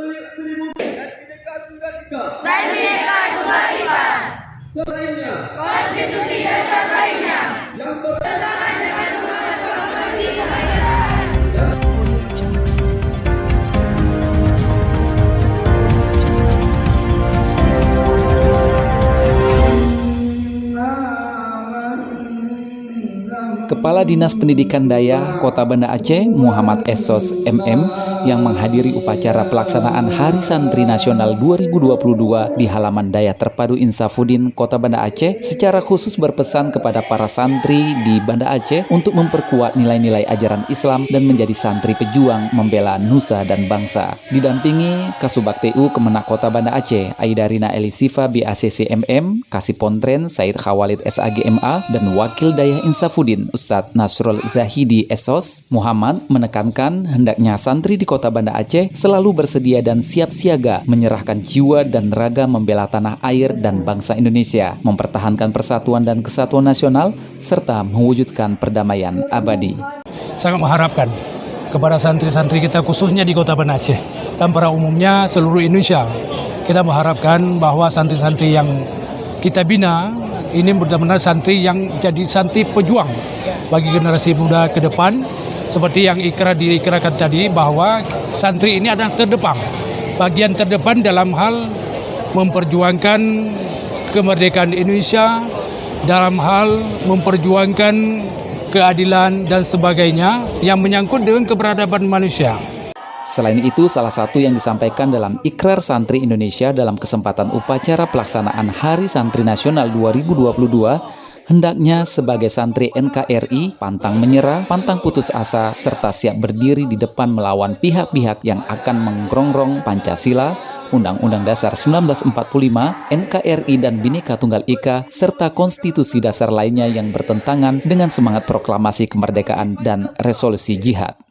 dan Bhinneka Tunggal Ika, konstitusi dasar lainnya yang bertentangan dengan semangat proklamasi kemerdekaan. Kepala Dinas Pendidikan Daya Kota Banda Aceh, Muhammad Esos MM, yang menghadiri upacara pelaksanaan Hari Santri Nasional 2022 di halaman Daya Terpadu Insafudin Kota Banda Aceh, secara khusus berpesan kepada para santri di Banda Aceh untuk memperkuat nilai-nilai ajaran Islam dan menjadi santri pejuang membela nusa dan bangsa. Didampingi Kasubag TU Kemenak Kota Banda Aceh, Aidarina Elisifa BACC MM, Kasipontren Said Khawalid SAG MA, dan Wakil Daya Insafudin Ustadz Nasrul Zahidi Esos, Muhammad menekankan hendaknya santri di Kota Banda Aceh selalu bersedia dan siap siaga menyerahkan jiwa dan raga membela tanah air dan bangsa Indonesia, mempertahankan persatuan dan kesatuan nasional, serta mewujudkan perdamaian abadi. Sangat mengharapkan kepada santri-santri kita khususnya di Kota Banda Aceh dan pada umumnya seluruh Indonesia, kita mengharapkan bahwa santri-santri yang kita bina ini benar-benar santri yang jadi santri pejuang bagi generasi muda ke depan, seperti yang diikrarkan tadi bahwa santri ini adalah terdepan, bagian terdepan dalam hal memperjuangkan kemerdekaan Indonesia, dalam hal memperjuangkan keadilan dan sebagainya yang menyangkut dengan keberadaban manusia. Selain itu, salah satu yang disampaikan dalam Ikrar Santri Indonesia dalam kesempatan upacara pelaksanaan Hari Santri Nasional 2022, hendaknya sebagai santri NKRI pantang menyerah, pantang putus asa, serta siap berdiri di depan melawan pihak-pihak yang akan menggerongrong Pancasila, Undang-Undang Dasar 1945, NKRI dan Bhinneka Tunggal Ika, serta konstitusi dasar lainnya yang bertentangan dengan semangat proklamasi kemerdekaan dan resolusi jihad.